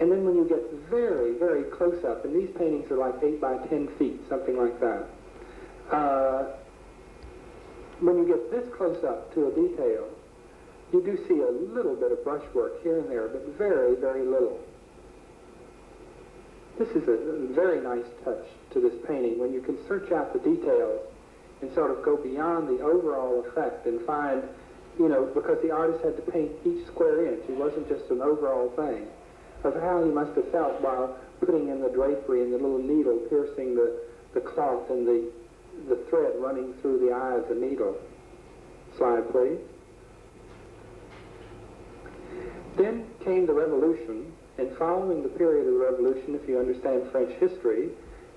And then when you get very, very close up, and these paintings are like 8 by 10 feet, something like that. When you get this close up to a detail, you do see a little bit of brushwork here and there, but very, very little. This is a very nice touch to this painting, when you can search out the details and sort of go beyond the overall effect and find, you know, because the artist had to paint each square inch. It wasn't just an overall thing, of how he must have felt while putting in the drapery and the little needle piercing the cloth and the thread running through the eye of the needle. Slide, please. Then came the Revolution, and following the period of the Revolution, if you understand French history,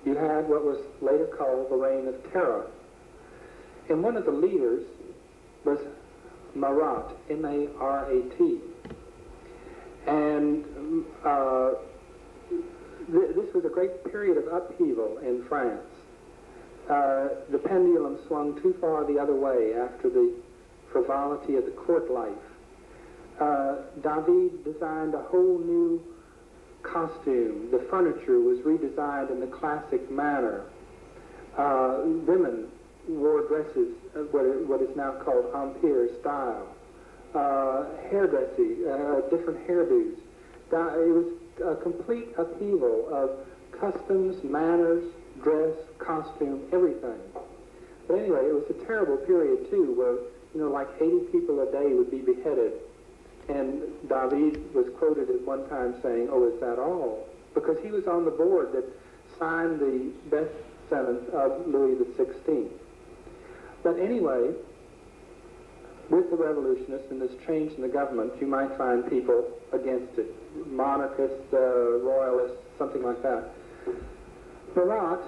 you had what was later called the Reign of Terror. And one of the leaders was Marat, M-A-R-A-T. And this was a great period of upheaval in France. The pendulum swung too far the other way after the frivolity of the court life. David designed a whole new costume. The furniture was redesigned in the classic manner. Women wore dresses, what is now called empire style. Hairdressing, different hairdos. It was a complete upheaval of customs, manners, dress, costume, everything. But anyway, it was a terrible period too, where, you know, like 80 people a day would be beheaded. And David was quoted at one time saying, "Oh, is that all?" Because he was on the board that signed the death sentence of Louis XVI. But anyway, with the revolutionists and this change in the government, you might find people against it, monarchists, royalists, something like that. Marat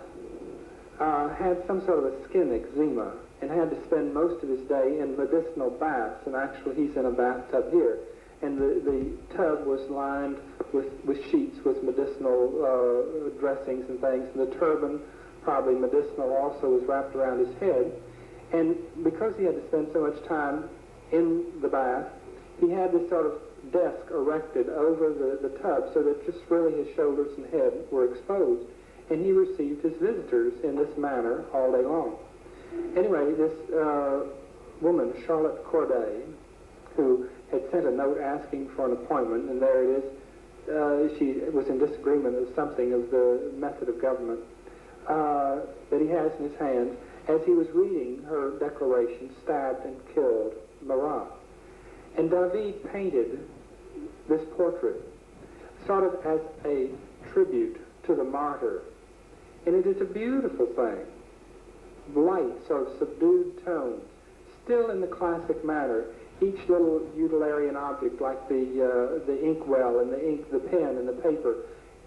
had some sort of a skin eczema and had to spend most of his day in medicinal baths, and actually he's in a bathtub here. And the tub was lined with sheets with medicinal dressings and things, and the turban, probably medicinal also, was wrapped around his head. And because he had to spend so much time in the bath, he had this sort of desk erected over the tub so that just really his shoulders and head were exposed. And he received his visitors in this manner all day long. Anyway, this woman, Charlotte Corday, who had sent a note asking for an appointment, and there it is, she was in disagreement of something of the method of government that he has in his hands. As he was reading her declaration, stabbed and killed Marat. And David painted this portrait sort of as a tribute to the martyr. And it is a beautiful thing. Light, sort of subdued tones, still in the classic manner. Each little utilitarian object, like the inkwell and the ink, the pen and the paper,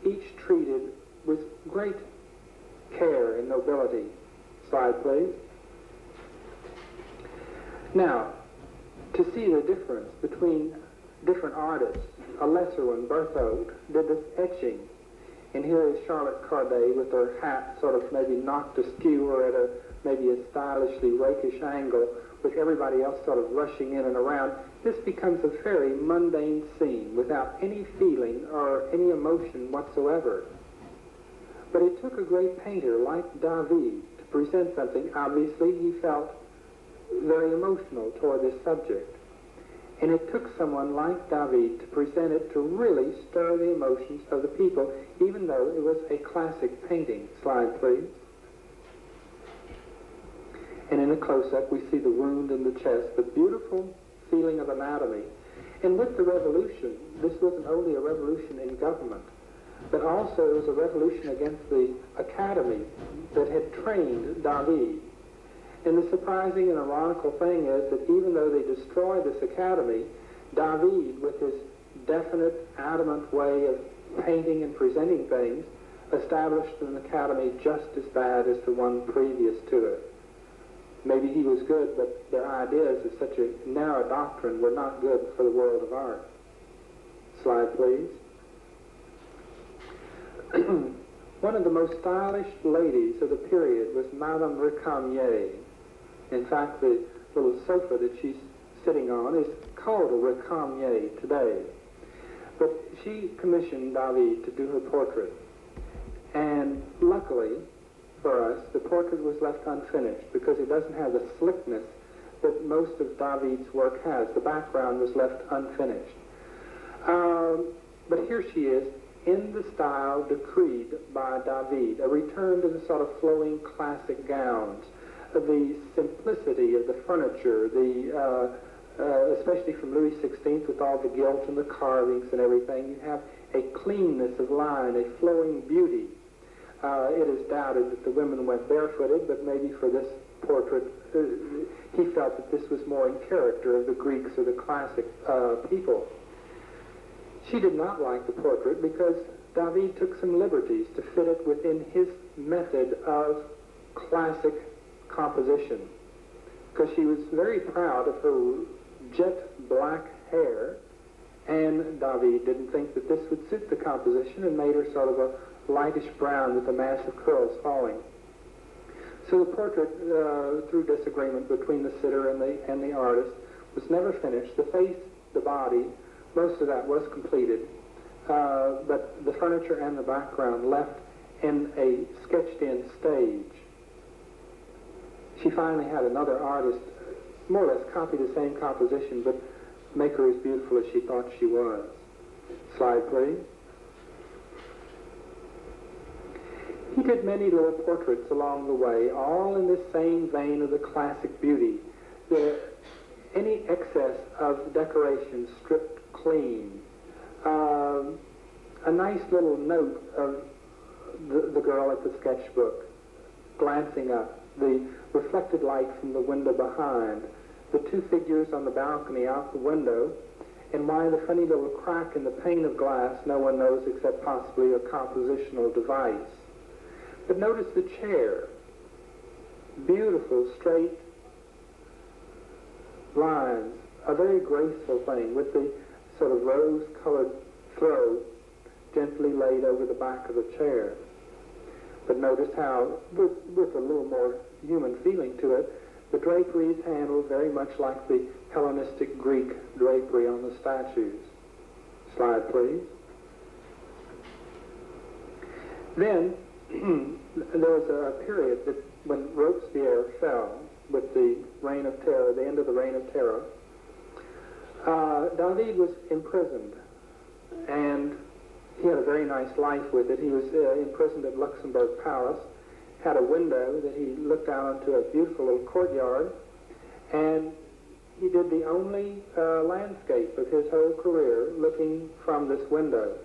each treated with great care and nobility. Slide, please. Now, to see the difference between different artists, a lesser one, Berthaud, did this etching. And here is Charlotte Corday with her hat sort of maybe knocked askew or at maybe a stylishly rakish angle, with everybody else sort of rushing in and around. This becomes a very mundane scene without any feeling or any emotion whatsoever. But it took a great painter like David to present something. Obviously, he felt very emotional toward this subject. And it took someone like David to present it to really stir the emotions of the people, even though it was a classic painting. Slide, please. And in a close-up, we see the wound in the chest, the beautiful feeling of anatomy. And with the revolution, this wasn't only a revolution in government, but also it was a revolution against the academy that had trained David. And the surprising and ironical thing is that even though they destroyed this academy, David, with his definite, adamant way of painting and presenting things, established an academy just as bad as the one previous to it. Maybe he was good, but their ideas of such a narrow doctrine were not good for the world of art. Slide, please. One of the most stylish ladies of the period was Madame Recamier. In fact, the little sofa that she's sitting on is called a Recamier today. But she commissioned David to do her portrait. And luckily for us, the portrait was left unfinished because it doesn't have the slickness that most of David's work has. The background was left unfinished. But here she is in the style decreed by David, a return to the sort of flowing classic gowns, the simplicity of the furniture, especially from Louis XVI with all the gilt and the carvings and everything. You have a cleanness of line, a flowing beauty. It is doubted that the women went barefooted, but maybe for this portrait, he felt that this was more in character of the Greeks or the classic people. She did not like the portrait because David took some liberties to fit it within his method of classic composition, because she was very proud of her jet black hair, and David didn't think that this would suit the composition and made her sort of a lightish brown with a mass of curls falling. So the portrait, through disagreement between the sitter and the artist, was never finished. The face, the body, most of that was completed, but the furniture and the background left in a sketched-in stage. She finally had another artist more or less copy the same composition, but make her as beautiful as she thought she was. Slide, please. He did many little portraits along the way, all in this same vein of the classic beauty. Any excess of decoration stripped clean. A nice little note of the girl at the sketchbook, glancing up, the reflected light from the window behind, the two figures on the balcony out the window, and why the funny little crack in the pane of glass no one knows except possibly a compositional device. But notice the chair. Beautiful, straight lines, a very graceful thing with the sort of rose-colored throw gently laid over the back of the chair. But notice how, with a little more human feeling to it, the drapery is handled very much like the Hellenistic Greek drapery on the statues. Slide, please. Then, there was a period that when Robespierre fell with the Reign of Terror, the end of the Reign of Terror, David was imprisoned, and he had a very nice life with it. He was imprisoned at Luxembourg Palace, had a window that he looked out onto a beautiful little courtyard, and he did the only landscape of his whole career looking from this window.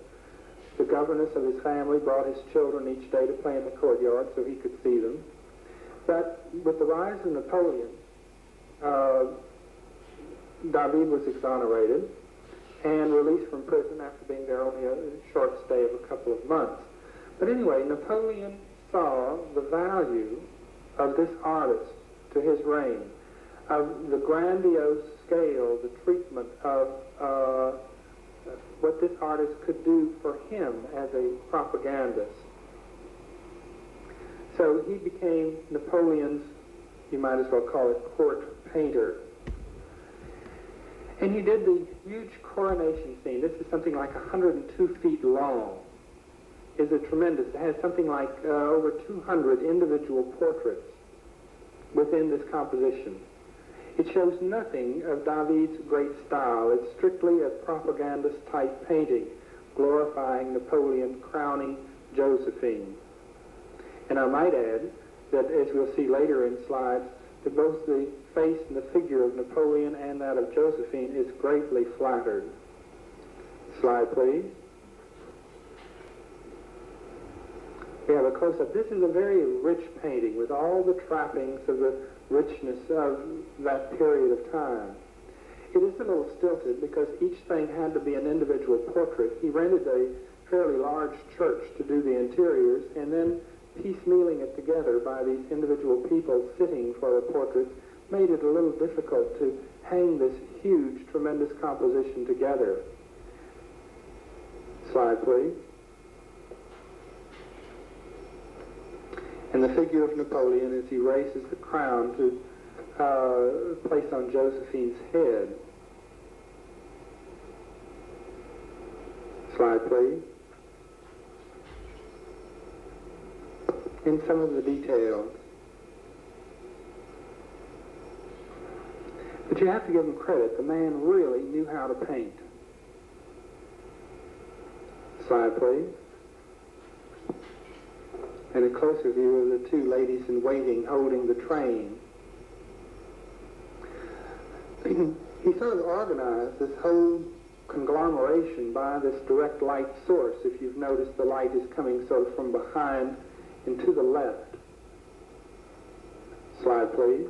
The governess of his family brought his children each day to play in the courtyard so he could see them. But with the rise of Napoleon, David was exonerated and released from prison after being there only a short stay of a couple of months. But anyway, Napoleon saw the value of this artist to his reign, of the grandiose scale, the treatment of what this artist could do for him as a propagandist. So he became Napoleon's, you might as well call it, court painter. And he did the huge coronation scene. This is something like 102 feet long. It's a tremendous, it has something like over 200 individual portraits within this composition. It shows nothing of David's great style. It's strictly a propagandist-type painting, glorifying Napoleon, crowning Josephine. And I might add that, as we'll see later in slides, that both the face and the figure of Napoleon and that of Josephine is greatly flattered. Slide, please. We have a close-up. This is a very rich painting with all the trappings of the richness of that period of time. It is a little stilted because each thing had to be an individual portrait. He rented a fairly large church to do the interiors, and then piecemealing it together by these individual people sitting for the portraits made it a little difficult to hang this huge, tremendous composition together. Slide, please. And the figure of Napoleon as he raises the crown to place on Josephine's head. Slide, please. In some of the details. But you have to give him credit. The man really knew how to paint. Slide, please. And a closer view of the two ladies in waiting holding the train. He sort of organized this whole conglomeration by this direct light source. If you've noticed, the light is coming sort of from behind and to the left. Slide, please.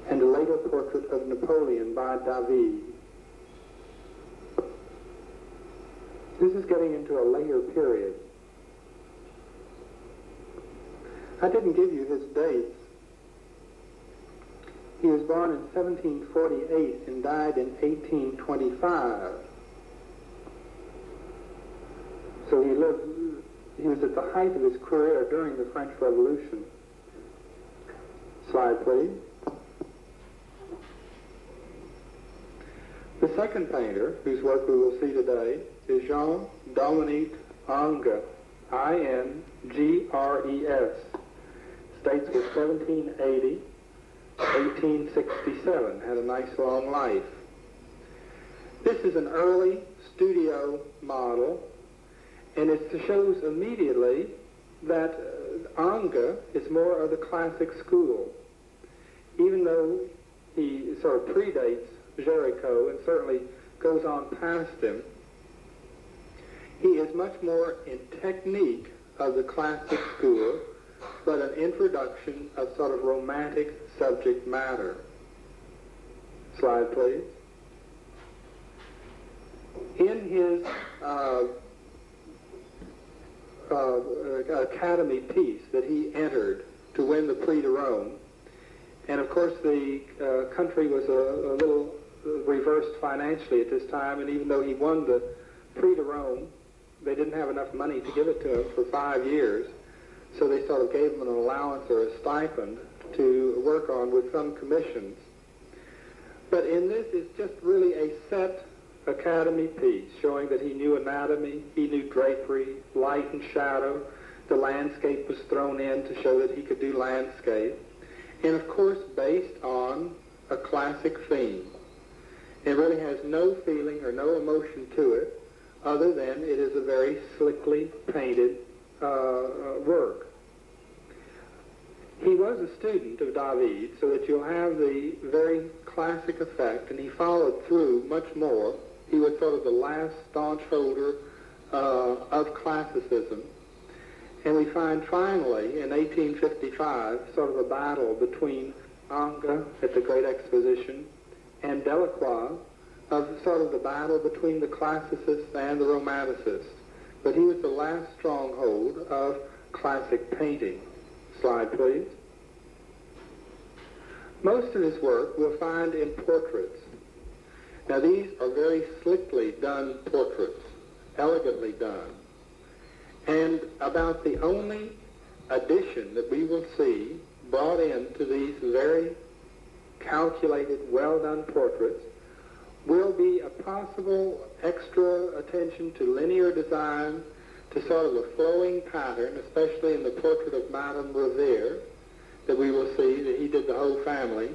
And a later portrait of Napoleon by David. This is getting into a later period. I didn't give you his dates. He was born in 1748 and died in 1825. So he was at the height of his career during the French Revolution. Slide, please. The second painter, whose work we will see today, is Jean-Dominique Ingres, I-N-G-R-E-S. Dates was 1780, 1867, had a nice long life. This is an early studio model, and it shows immediately that Ingres is more of the classic school. Even though he sort of predates Géricault and certainly goes on past him, he is much more in technique of the classic school, but an introduction of sort of romantic subject matter. Slide, please. In his Academy piece that he entered to win the Prix de Rome, and of course the country was a little reversed financially at this time, and even though he won the Prix de Rome, they didn't have enough money to give it to him for 5 years, so they sort of gave him an allowance or a stipend to work on with some commissions. But in this, it's just really a set Academy piece showing that he knew anatomy, he knew drapery, light and shadow. The landscape was thrown in to show that he could do landscape. And of course, based on a classic theme. It really has no feeling or no emotion to it, other than it is a very slickly painted work. He was a student of David, so that you'll have the very classic effect, and he followed through much more. He was sort of the last staunch holder of classicism. And we find finally, in 1855, sort of a battle between Ingres at the Great Exposition and Delacroix, of sort of the battle between the classicists and the romanticists. But he was the last stronghold of classic painting. Slide, please. Most of his work we'll find in portraits. Now these are very slickly done portraits, elegantly done. And about the only addition that we will see brought into these very calculated, well-done portraits will be a possible extra attention to linear design, to sort of a flowing pattern, especially in the portrait of Madame Revere, that we will see that he did the whole family,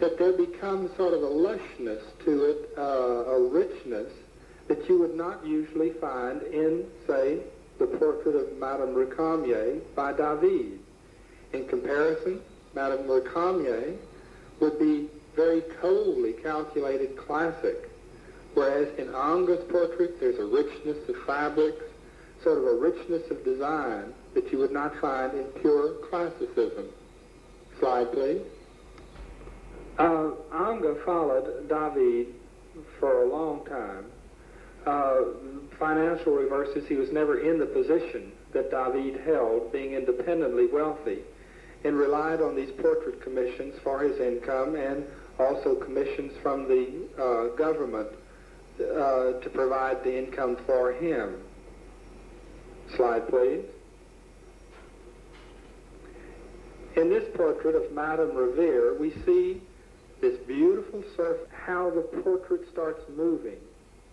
that there becomes sort of a lushness to it, a richness that you would not usually find in, say, the portrait of Madame Recamier by David. In comparison, Madame Recamier would be very coldly calculated classic, whereas in Ingres' portrait there's a richness of fabrics, sort of a richness of design that you would not find in pure classicism. Slide, please. Ingres followed David for a long time. Financial reverses, he was never in the position that David held, being independently wealthy, and relied on these portrait commissions for his income, and also commissions from the government to provide the income for him. Slide, please. In this portrait of Madame Revere, we see this beautiful surface, how the portrait starts moving.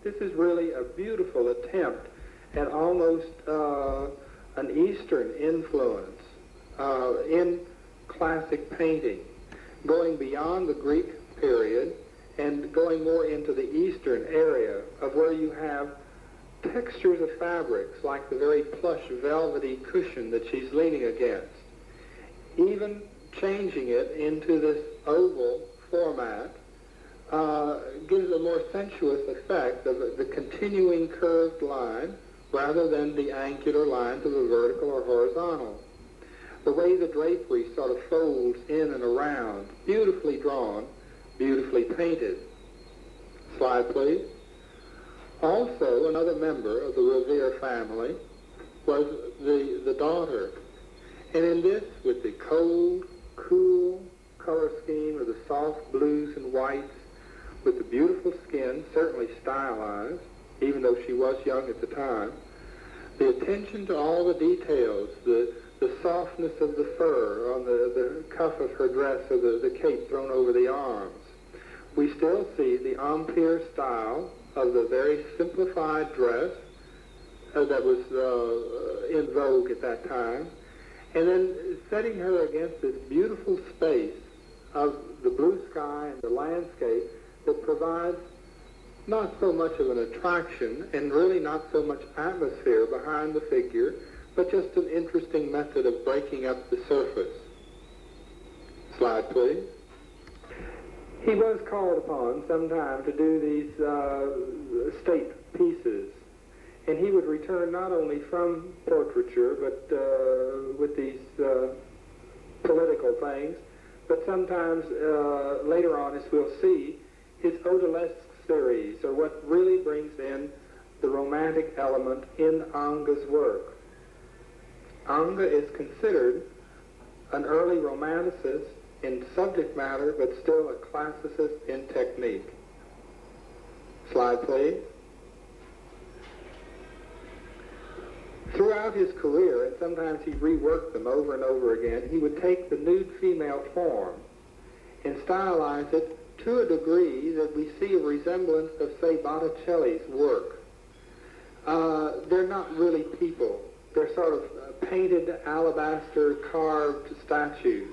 This is really a beautiful attempt at almost an Eastern influence in classic painting, going beyond the Greek period and going more into the Eastern area of where you have textures of fabrics like the very plush velvety cushion that she's leaning against, even changing it into this oval format gives a more sensuous effect of the continuing curved line rather than the angular lines of a vertical or horizontal. The way the drapery sort of folds in and around, beautifully drawn, beautifully painted. Slide, please. Also, another member of the Revere family was the daughter. And in this, with the cold, cool color scheme of the soft blues and whites, with the beautiful skin, certainly stylized, even though she was young at the time, the attention to all the details, the softness of the fur on the cuff of her dress or the cape thrown over the arms. We still see the empire style of the very simplified dress that was in vogue at that time, and then setting her against this beautiful space of the blue sky and the landscape that provides not so much of an attraction and really not so much atmosphere behind the figure, but just an interesting method of breaking up the surface. Slide, please. He was called upon sometime to do these state pieces, and he would return not only from portraiture, but with these political things, but sometimes later on, as we'll see, his odalisque series, or what really brings in the romantic element in Ange's work. Ange is considered an early romanticist in subject matter, but still a classicist in technique. Slide, please. Throughout his career, and sometimes he reworked them over and over again, he would take the nude female form and stylize it to a degree that we see a resemblance of, say, Botticelli's work. They're not really people. They're sort of painted alabaster carved statues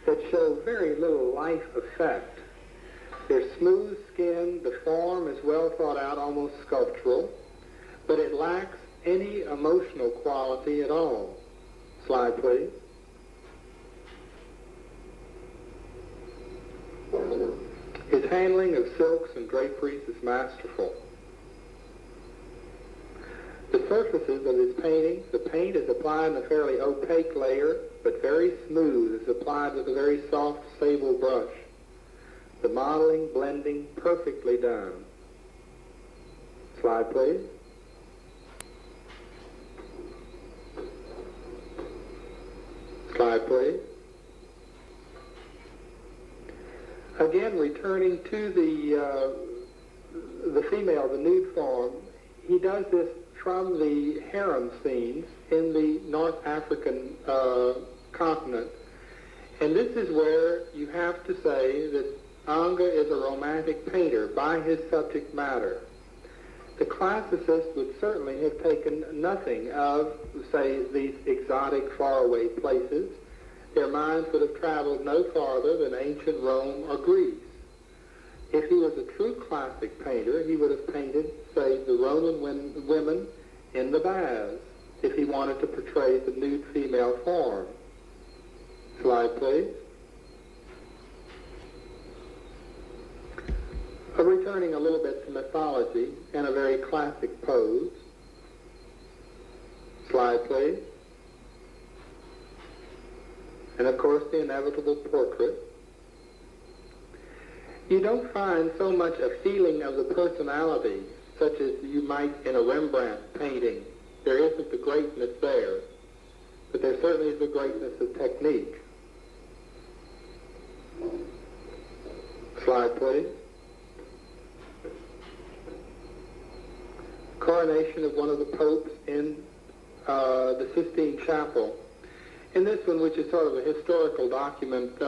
that show very little life effect. They're smooth skinned, the form is well thought out, almost sculptural, but it lacks any emotional quality at all. Slide, please. His handling of silks and draperies is masterful. The surfaces of his paintings, the paint is applied in a fairly opaque layer, but very smooth, is applied with a very soft sable brush. The modeling, blending, perfectly done. Slide, please. Slide, please. Again, returning to the female, the nude form, he does this from the harem scenes in the North African continent. And this is where you have to say that Ange is a romantic painter by his subject matter. The classicists would certainly have taken nothing of, say, these exotic, faraway places. Their minds would have traveled no farther than ancient Rome or Greece. If he was a true classic painter, he would have painted, say, the Roman women in the baths, if he wanted to portray the nude female form. Slide, please. Returning a little bit to mythology and a very classic pose. Slide, please. And of course, the inevitable portrait. You don't find so much a feeling of the personality, such as you might in a Rembrandt painting. There isn't the greatness there, but there certainly is the greatness of technique. Slide, please. Coronation of one of the popes in the Sistine Chapel. In this one, which is sort of a historical document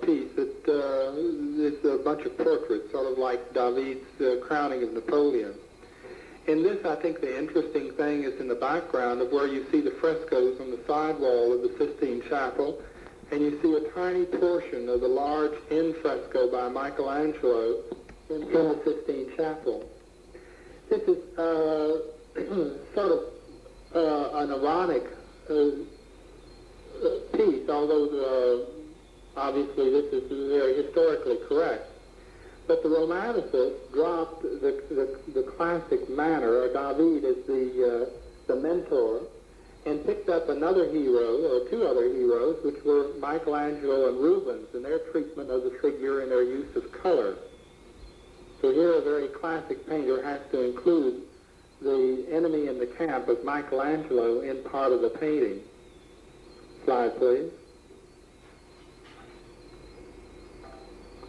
piece, it's a bunch of portraits, sort of like David's crowning of Napoleon. In this, I think the interesting thing is in the background of where you see the frescoes on the side wall of the Sistine Chapel, and you see a tiny portion of the large in fresco by Michelangelo in the Sistine Chapel. This is sort of an ironic piece, although obviously this is very historically correct. But the Romanticists dropped the classic manner, David as the mentor, and picked up another hero, or two other heroes, which were Michelangelo and Rubens, and their treatment of the figure and their use of color. So here a very classic painter has to include the enemy in the camp of Michelangelo in part of the painting. Slide, please.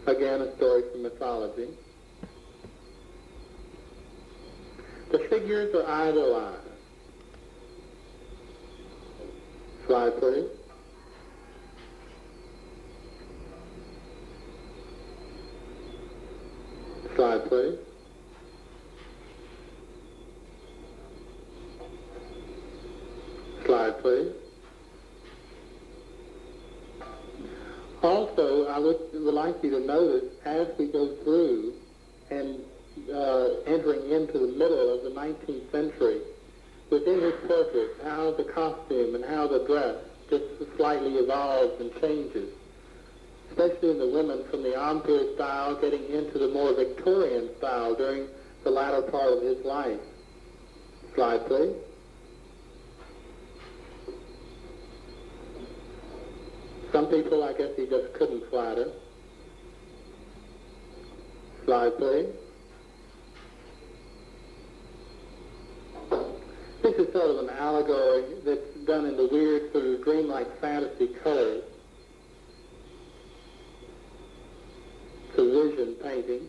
Again, a story from mythology. The figures are idolized. Slide, please. Slide, please. Slide, please. Also, I would like you to notice as we go through and entering into the middle of the 19th century, within his portraits, how the costume and how the dress just slightly evolves and changes, especially in the women from the Empire style getting into the more Victorian style during the latter part of his life. Slide, please. Some people, I guess, he just couldn't flatter. Slide, please. This is sort of an allegory that's done in the weird, sort of dreamlike fantasy colors. It's a vision painting.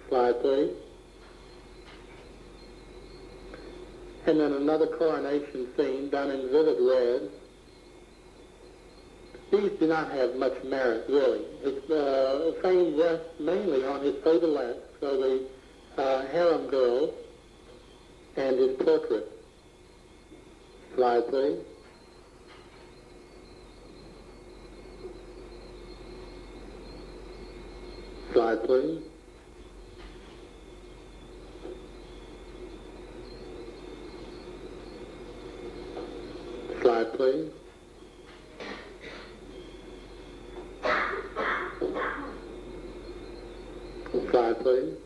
Slide, please. And then another coronation scene done in vivid red. These do not have much merit, really. His fame rests mainly on his odelettes, so the harem girls, and his portrait. Slide, please. Slide, please. Slide, please. Slide, please.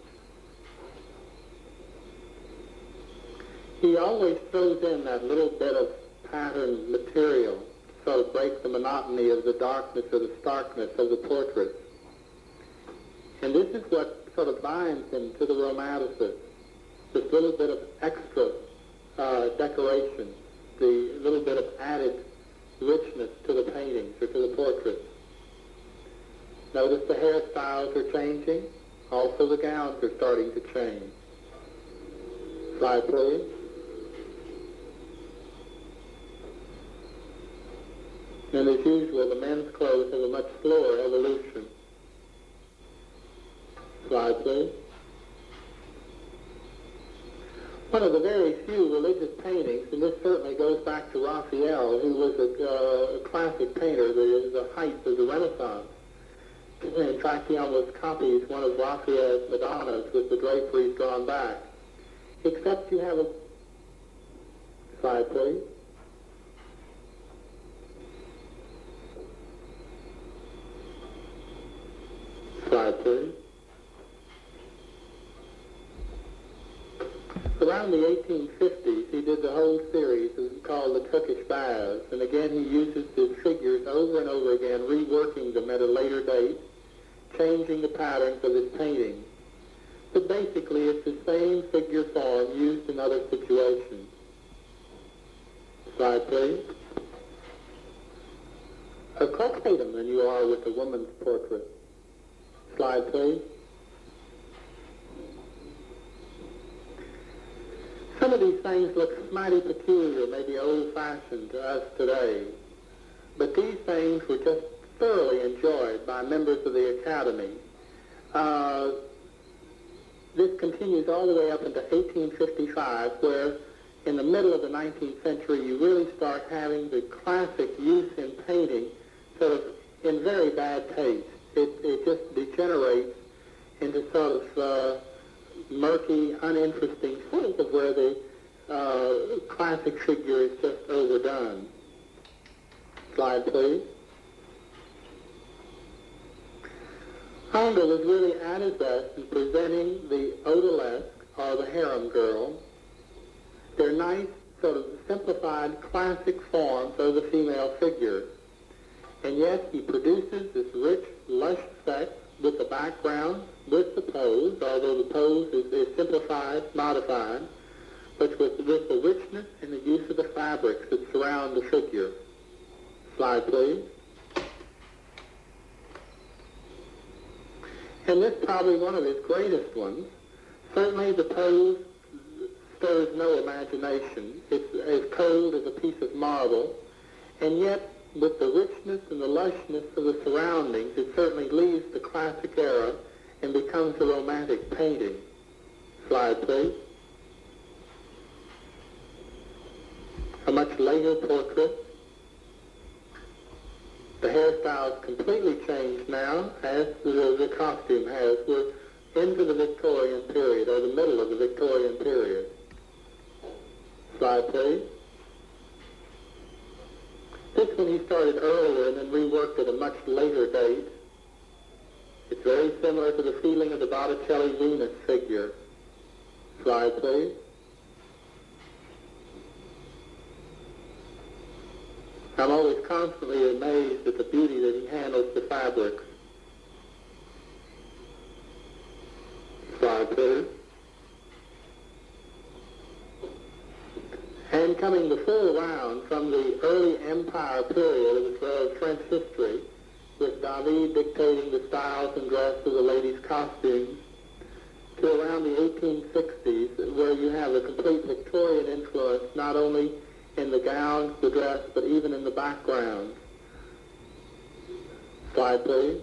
He always throws in that little bit of patterned material to sort of break the monotony of the darkness or the starkness of the portrait. And this is what sort of binds him to the Romanticists, this little bit of extra decoration, the little bit of added richness to the paintings or to the portraits. Notice the hairstyles are changing. Also the gowns are starting to change. Slide, please. And as usual, the men's clothes have a much slower evolution. Slide, please. One of the very few religious paintings, and this certainly goes back to Raphael, who was a classic painter, the height of the Renaissance. In fact, he almost copies one of Raphael's Madonnas with the draperies drawn back. Except you have a... Slide, please. Slide, please. Around the 1850s, he did the whole series called the Turkish Baths, and again he uses his figures over and over again, reworking them at a later date, changing the patterns of his painting. But basically, it's the same figure form used in other situations. Slide, please. Close than you are with a woman's portrait. Slide, please. Some of these things look mighty peculiar, maybe old-fashioned to us today, but these things were just thoroughly enjoyed by members of the Academy. This continues all the way up into 1855, where in the middle of the 19th century you really start having the classic use in painting sort of in very bad taste. It just degenerates into sort of murky, uninteresting sort of where the classic figure is just overdone. Slide, please. Handel was really at his best in presenting the odalisque, or the harem girl. They're nice, sort of simplified, classic forms of the female figure. And yet he produces this rich, lush sex with the background, with the pose, although the pose is simplified, modified, but with the richness and the use of the fabrics that surround the figure. Slide, please. And this is probably one of his greatest ones. Certainly the pose stirs no imagination. It's as cold as a piece of marble, and yet with the richness and the lushness of the surroundings, it certainly leaves the classic era and becomes a romantic painting. Slide, please. A much later portrait. The hairstyle is completely changed now, as the costume has. We're into the Victorian period, or the middle of the Victorian period. Slide, please. This one he started earlier and then reworked at a much later date. It's very similar to the feeling of the Botticelli Venus figure. Slide, please. I'm always constantly amazed at the beauty that he handles the fabrics. Slide, please. And coming the full round from the early Empire period of French history, with David dictating the styles and dress of the ladies' costumes, to around the 1860s, where you have a complete Victorian influence, not only in the gowns, the dress, but even in the background. Slide, please.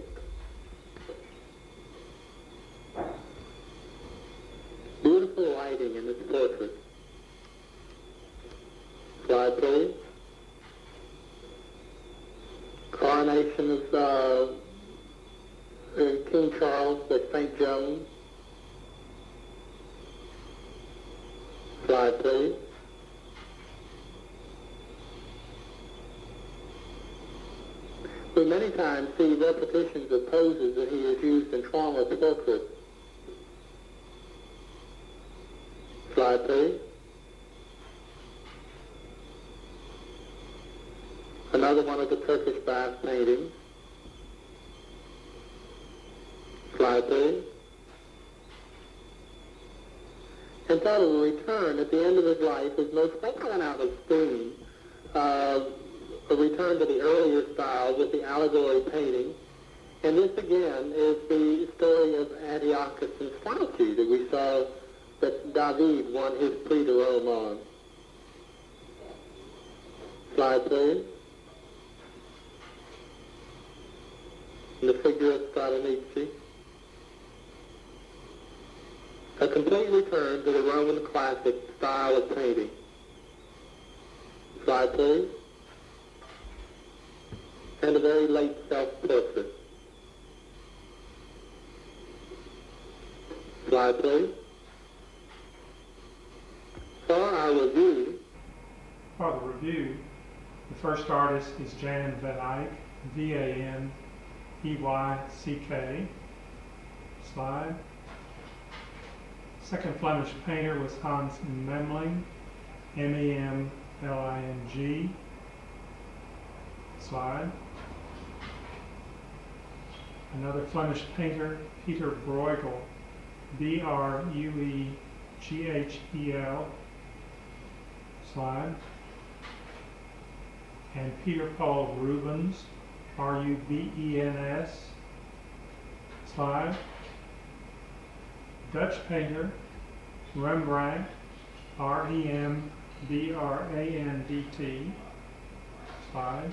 Beautiful lighting in this portrait. Slide, please. Coronation of King Charles by St. Joan. Slide, please. We many times see repetitions of poses that he has used in former portraits. Slide, please. Another one of the Turkish bath paintings. Slide, please. And sort of a return at the end of his life, his most gone out of steam, a return to the earlier style with the allegory painting. And this again is the story of Antiochus and Statue that we saw that David won his Prix de Rome on. Slide, please. And the figure of Stradinici. A complete return to the Roman classic style of painting. Slide, please. And a very late self-portrait. Slide, please. For our review. For the review, the first artist is Jan van Eyck, V-A-N-E-Y-C-K. Slide. Second Flemish painter was Hans Memling, M-E-M-L-I-N-G. Slide. Another Flemish painter, Peter Bruegel, B-R-U-E-G-H-E-L. Slide. And Peter Paul Rubens, R-U-B-E-N-S. Slide. Dutch painter, Rembrandt, Rembrandt. Slide.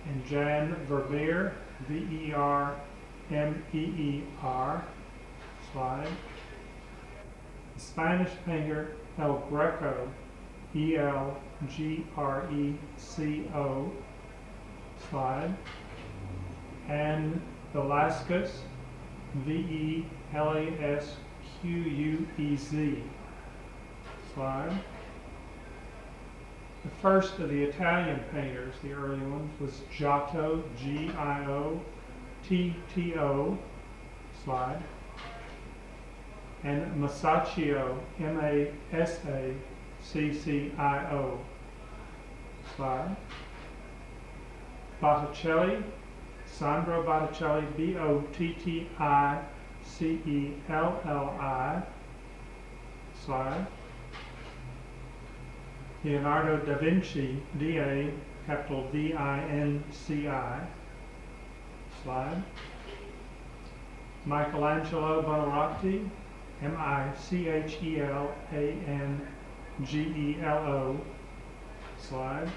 And Jan Vermeer, Vermeer. Slide. The Spanish painter El Greco, Elgreco. Slide. And Velasquez, Velasquez. Slide. The first of the Italian painters, the early ones, was Giotto, Giotto. Slide. And Masaccio, Masaccio. Slide. Botticelli, Sandro Botticelli, Botticelli. Slide. Leonardo da Vinci, capital Vinci. Slide. Michelangelo Buonarroti, Michelangelo. Slide.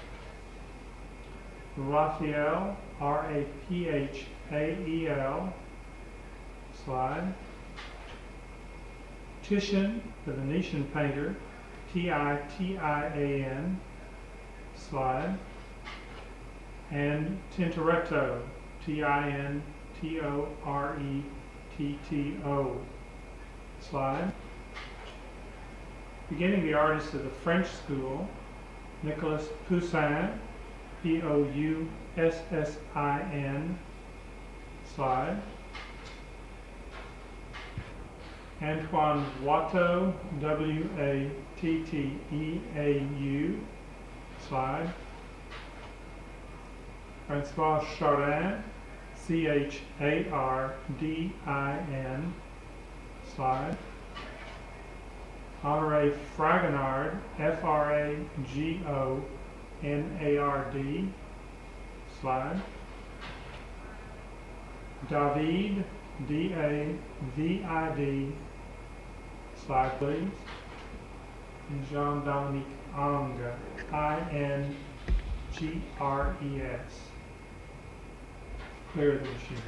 Raphael, Raphael. Slide. Titian, the Venetian painter, Titan. Slide. And Tintoretto, Tintoretto. Slide. Beginning the artist of the French school, Nicolas Poussin, Poussin. Slide. Antoine Watteau, Watteau. Slide. Francois Chardin, Chardin. Slide. Honoré Fragonard, Fragonard. Slide. David, David. Slide, please. And Jean-Dominique Ingres, Ingres. Clear the machine.